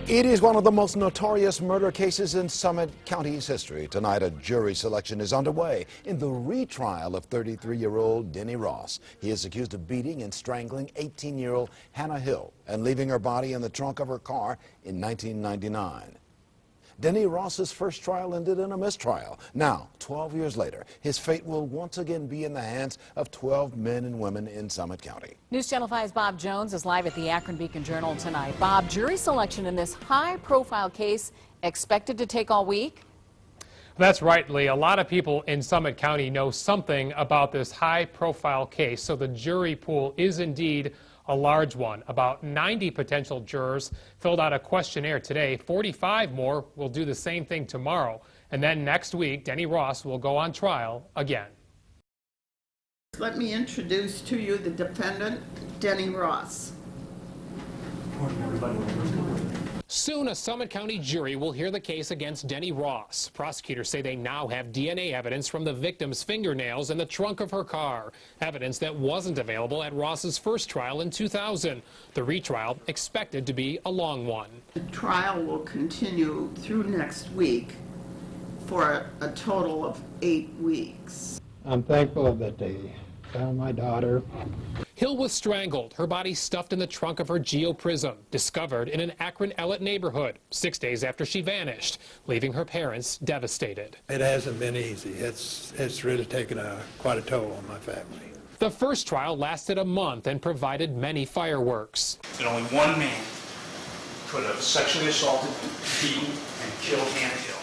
It is one of the most notorious murder cases in Summit County's history. Tonight, a jury selection is underway in the retrial of 33-year-old Denny Ross. He is accused of beating and strangling 18-year-old Hannah Hill and leaving her body in the trunk of her car in 1999. Denny Ross's first trial ended in a mistrial. Now, 12 years later, his fate will once again be in the hands of 12 men and women in Summit County. News Channel 5's Bob Jones is live at the Akron Beacon-Journal tonight. Bob, jury selection in this high-profile case expected to take all week? That's right, Lee. A lot of people in Summit County know something about this high-profile case, so the jury pool is indeed a large one. About 90 potential jurors filled out a questionnaire today. 45 more will do the same thing tomorrow. And then next week, Denny Ross will go on trial again. Let me introduce to you the defendant, Denny Ross. Soon, a Summit County jury will hear the case against Denny Ross. Prosecutors say they now have DNA evidence from the victim's fingernails in the trunk of her car, evidence that wasn't available at Ross's first trial in 2000. The retrial expected to be a long one. The trial will continue through next week for a total of 8 weeks. I'm thankful that they found my daughter. Hill was strangled, her body stuffed in the trunk of her Geo Prism, discovered in an Akron Ellet neighborhood 6 days after she vanished, leaving her parents devastated. It hasn't been easy. It's really taken quite a toll on my family. The first trial lasted a month and provided many fireworks. That only one man could have sexually assaulted, beaten, and killed Hannah Hill.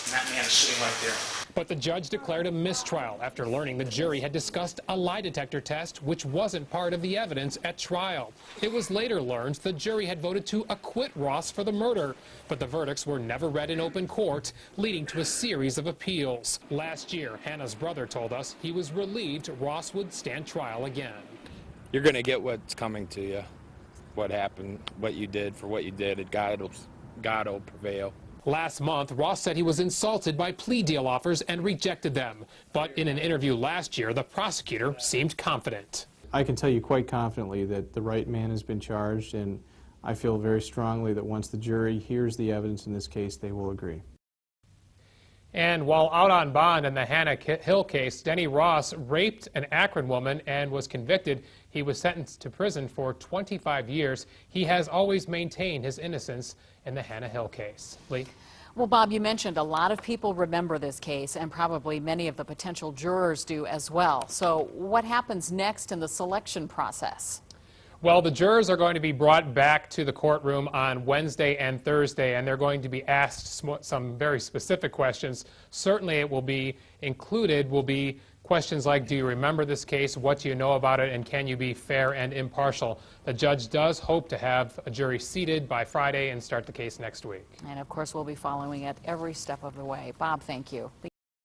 And that man is sitting right there. But the judge declared a mistrial after learning the jury had discussed a lie detector test which wasn't part of the evidence at trial. It was later learned the jury had voted to acquit Ross for the murder, but the verdicts were never read in open court, leading to a series of appeals. Last year, Hannah's brother told us he was relieved Ross would stand trial again. You're going to get what's coming to you, what happened, what you did for what you did, and God will prevail. Last month, Ross said he was insulted by plea deal offers and rejected them. But in an interview last year, the prosecutor seemed confident. I can tell you quite confidently that the right man has been charged, and I feel very strongly that once the jury hears the evidence in this case, they will agree. And while out on bond in the Hannah Hill case, Denny Ross raped an Akron woman and was convicted. He was sentenced to prison for 25 years. He has always maintained his innocence in the Hannah Hill case. Lee? Well, Bob, you mentioned a lot of people remember this case, and probably many of the potential jurors do as well. So what happens next in the selection process? Well, the jurors are going to be brought back to the courtroom on Wednesday and Thursday, and they're going to be asked some very specific questions. Certainly it will be included, questions like, do you remember this case, what do you know about it, and can you be fair and impartial? The judge does hope to have a jury seated by Friday and start the case next week. And of course, we'll be following it every step of the way. Bob, thank you.